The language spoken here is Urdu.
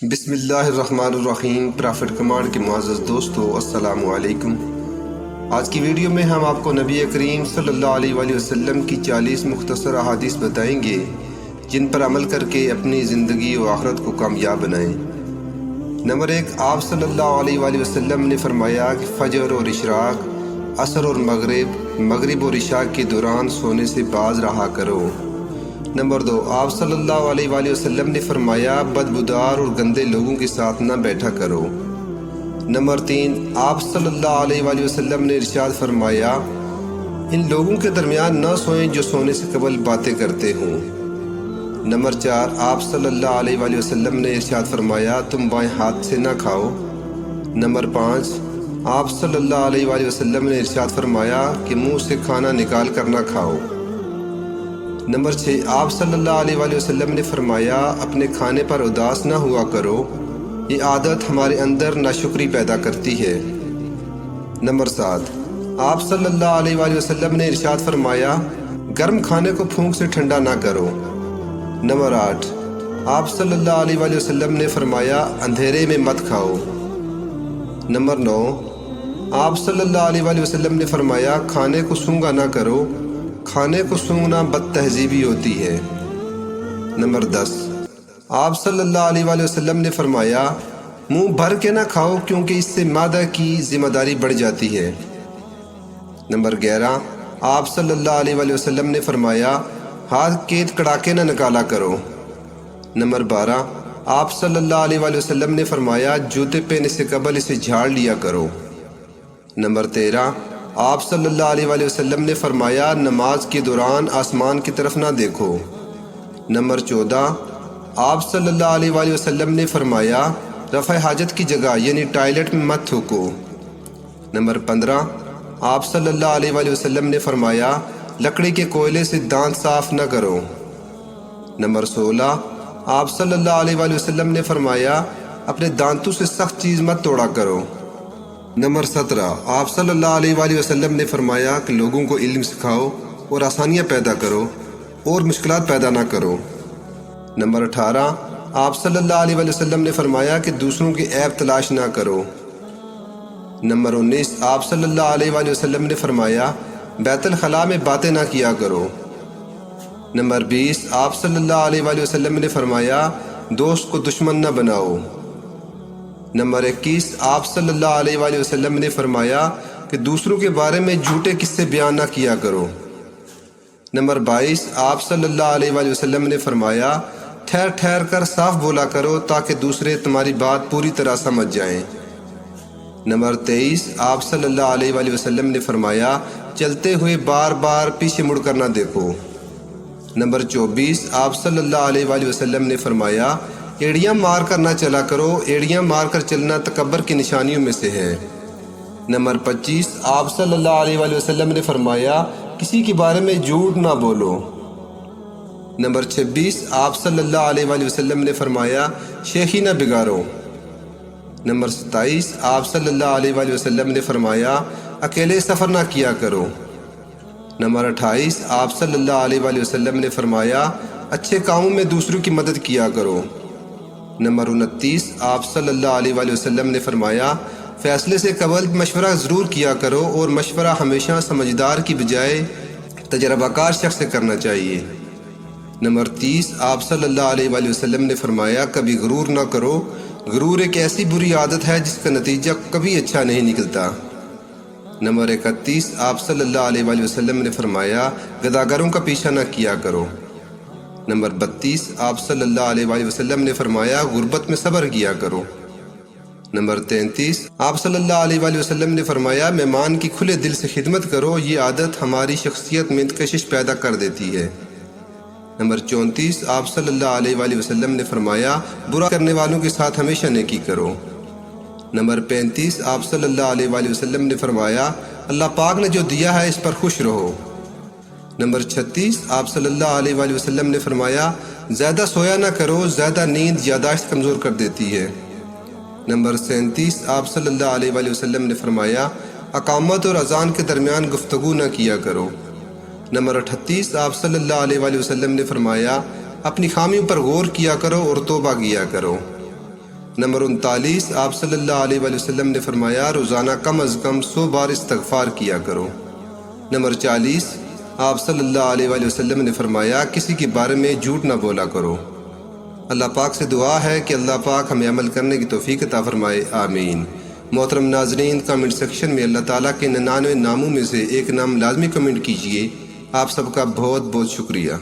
بسم اللہ الرحمن الرحیم۔ پرافٹ کمانڈ کے معزز دوستو، السلام علیکم۔ آج کی ویڈیو میں ہم آپ کو نبی کریم صلی اللہ علیہ وآلہ وسلم کی 40 مختصر احادیث بتائیں گے جن پر عمل کر کے اپنی زندگی و آخرت کو کامیاب بنائیں۔ نمبر 1، آپ صلی اللہ علیہ وآلہ وسلم نے فرمایا کہ فجر اور اشراق، عصر اور مغرب اور عشاء کے دوران سونے سے باز رہا کرو۔ نمبر 2، آپ صلی اللہ علیہ وآلہ وسلم نے فرمایا بدبودار اور گندے لوگوں کے ساتھ نہ بیٹھا کرو۔ نمبر 3، آپ صلی اللہ علیہ وآلہ وسلم نے ارشاد فرمایا ان لوگوں کے درمیان نہ سوئیں جو سونے سے قبل باتیں کرتے ہوں۔ نمبر 4، آپ صلی اللہ علیہ وآلہ وسلم نے ارشاد فرمایا تم بائیں ہاتھ سے نہ کھاؤ۔ نمبر 5، آپ صلی اللہ علیہ وآلہ وسلم نے ارشاد فرمایا کہ منہ سے کھانا نکال کر نہ کھاؤ۔ نمبر 6، آپ صلی اللہ علیہ وآلہ وسلم نے فرمایا اپنے کھانے پر اداس نہ ہوا کرو، یہ عادت ہمارے اندر ناشکری پیدا کرتی ہے۔ نمبر 7، آپ صلی اللہ علیہ وآلہ وسلم نے ارشاد فرمایا گرم کھانے کو پھونک سے ٹھنڈا نہ کرو۔ نمبر 8، آپ صلی اللہ علیہ وآلہ وسلم نے فرمایا اندھیرے میں مت کھاؤ۔ نمبر 9، آپ صلی اللہ علیہ وآلہ وسلم نے فرمایا کھانے کو سونگا نہ کرو، کھانے کو سونگنا بد تہذیبی ہوتی ہے۔ نمبر 10، آپ صلی اللہ علیہ وآلہ وسلم نے فرمایا منہ بھر کے نہ کھاؤ کیونکہ اس سے معدہ کی ذمہ داری بڑھ جاتی ہے۔ نمبر 11، آپ صلی اللہ علیہ وآلہ وسلم نے فرمایا ہاتھ کیت کڑاکے نہ نکالا کرو۔ نمبر 12، آپ صلی اللہ علیہ وآلہ وسلم نے فرمایا جوتے پہننے سے قبل اسے جھاڑ لیا کرو۔ نمبر 13، آپ صلی اللہ علیہ وآلہ وسلم نے فرمایا نماز کے دوران آسمان کی طرف نہ دیکھو۔ نمبر 14، آپ صلی اللہ علیہ وآلہ وسلم نے فرمایا رفع حاجت کی جگہ یعنی ٹائلٹ میں مت تھوکو۔ نمبر 15، آپ صلی اللہ علیہ وآلہ وسلم نے فرمایا لکڑی کے کوئلے سے دانت صاف نہ کرو۔ نمبر 16، آپ صلی اللہ علیہ وآلہ وسلم نے فرمایا اپنے دانتوں سے سخت چیز مت توڑا کرو۔ نمبر 17، آپ صلی اللہ علیہ وآلہ وسلم نے فرمایا کہ لوگوں کو علم سکھاؤ اور آسانیاں پیدا کرو اور مشکلات پیدا نہ کرو۔ نمبر 18، آپ صلی اللہ علیہ وآلہ وسلم نے فرمایا کہ دوسروں کی عیب تلاش نہ کرو۔ نمبر 19، آپ صلی اللہ علیہ وآلہ وسلم نے فرمایا بیت الخلاء میں باتیں نہ کیا کرو۔ نمبر 20، آپ صلی اللہ علیہ وآلہ وسلم نے فرمایا دوست کو دشمن نہ بناؤ۔ نمبر 21، آپ صلی اللہ علیہ وآلہ وسلم نے فرمایا کہ دوسروں کے بارے میں جھوٹے قصے بیان نہ کیا کرو۔ نمبر 22، آپ صلی اللہ علیہ وآلہ وسلم نے فرمایا ٹھہر ٹھہر کر صاف بولا کرو تاکہ دوسرے تمہاری بات پوری طرح سمجھ جائیں۔ نمبر 23، آپ صلی اللہ علیہ وآلہ وسلم نے فرمایا چلتے ہوئے بار بار پیچھے مڑ کر نہ دیکھو۔ نمبر 24، آپ صلی اللہ علیہ وآلہ وسلم نے فرمایا ایڑیاں مار کر نہ چلا کرو، ایڑیاں مار کر چلنا تکبر کی نشانیوں میں سے ہے۔ نمبر 25، آپ صلی اللہ علیہ وآلہ وسلم نے فرمایا کسی کے بارے میں جھوٹ نہ بولو۔ نمبر 26، آپ صلی اللہ علیہ وآلہ وسلم نے فرمایا شیخی نہ بگاڑو۔ نمبر 27، آپ صلی اللہ علیہ وآلہ وسلم نے فرمایا اکیلے سفر نہ کیا کرو۔ نمبر 28، آپ صلی اللہ علیہ وآلہ وسلم نے فرمایا اچھے کاموں میں دوسروں کی مدد کیا کرو۔ نمبر 29، آپ صلی اللہ علیہ وآلہ وسلم نے فرمایا فیصلے سے قبل مشورہ ضرور کیا کرو اور مشورہ ہمیشہ سمجھدار کی بجائے تجربہ کار شخص سے کرنا چاہیے۔ نمبر 30، آپ صلی اللہ علیہ وآلہ وسلم نے فرمایا کبھی غرور نہ کرو، غرور ایک ایسی بری عادت ہے جس کا نتیجہ کبھی اچھا نہیں نکلتا۔ نمبر 31، آپ صلی اللہ علیہ وآلہ وسلم نے فرمایا گداگروں کا پیچھا نہ کیا کرو۔ نمبر 32، آپ صلی اللہ علیہ وآلہ وسلم نے فرمایا غربت میں صبر کیا کرو۔ نمبر 33، آپ صلی اللہ علیہ وآلہ وسلم نے فرمایا مہمان کی کھلے دل سے خدمت کرو، یہ عادت ہماری شخصیت میں کشش پیدا کر دیتی ہے۔ نمبر 34، آپ صلی اللہ علیہ وآلہ وسلم نے فرمایا برا کرنے والوں کے ساتھ ہمیشہ نیکی کرو۔ نمبر 35، آپ صلی اللہ علیہ وآلہ وسلم نے فرمایا اللہ پاک نے جو دیا ہے اس پر خوش رہو۔ نمبر 36، آپ صلی اللہ علیہ وآلہ وسلم نے فرمایا زیادہ سویا نہ کرو، زیادہ نیند یادداشت کمزور کر دیتی ہے۔ نمبر 37، آپ صلی اللہ علیہ وآلہ وسلم نے فرمایا اقامت اور اذان کے درمیان گفتگو نہ کیا کرو۔ نمبر 38، آپ صلی اللہ علیہ وآلہ وسلم نے فرمایا اپنی خامیوں پر غور کیا کرو اور توبہ کیا کرو۔ نمبر 39، آپ صلی اللہ علیہ وآلہ وسلم نے فرمایا روزانہ کم از کم 100 بار استغفار کیا کرو۔ نمبر 40، آپ صلی اللہ علیہ وآلہ وسلم نے فرمایا کسی کے بارے میں جھوٹ نہ بولا کرو۔ اللہ پاک سے دعا ہے کہ اللہ پاک ہمیں عمل کرنے کی توفیق عطا فرمائے، آمین۔ محترم ناظرین، کمنٹ سیکشن میں اللہ تعالیٰ کے 99 ناموں میں سے ایک نام لازمی کمنٹ کیجئے۔ آپ سب کا بہت بہت شکریہ۔